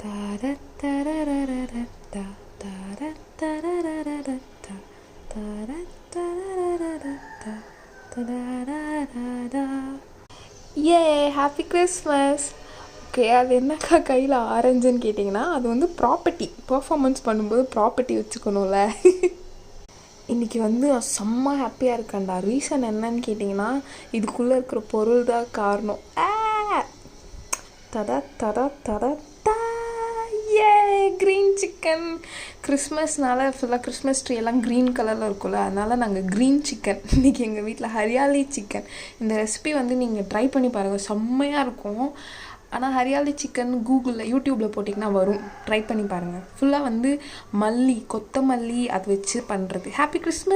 தரத்தரரரரத்தா, தரத்தரரரரத்தா, தரத்தரரரரத்தா, தரரரரரா. ஏ happy Christmas. Okay, அது என்னக்கா கையில் ஆரஞ்சுன்னு கேட்டிங்கன்னா, அது வந்து ப்ராப்பர்ட்டி பர்ஃபார்மன்ஸ் பண்ணும்போது ப்ராப்பர்ட்டி வச்சுக்கணும்ல. இன்றைக்கி வந்து செம்ம ஹாப்பியாக இருக்கேன்டா. ரீசன் என்னன்னு கேட்டிங்கன்னா, இதுக்குள்ளே இருக்கிற பொருள் தான் காரணம். தட தட தட ஏ க்ரீன் சிக்கன். கிறிஸ்மஸ்னால ஃபுல்லாக கிறிஸ்மஸ் ட்ரீ எல்லாம் க்ரீன் கலரில் இருக்கும்ல, அதனால் நாங்கள் க்ரீன் சிக்கன் இன்றைக்கி எங்கள் வீட்டில் ஹரியாலி சிக்கன். இந்த ரெசிபி வந்து நீங்கள் ட்ரை பண்ணி பாருங்கள், செம்மையாக இருக்கும். ஆனால் ஹரியாலி சிக்கன் கூகுளில் யூடியூப்பில் போட்டிங்கன்னா வரும், ட்ரை பண்ணி பாருங்கள். ஃபுல்லாக வந்து மல்லி, கொத்தமல்லி அது வச்சு பண்ணுறது. Happy Christmas.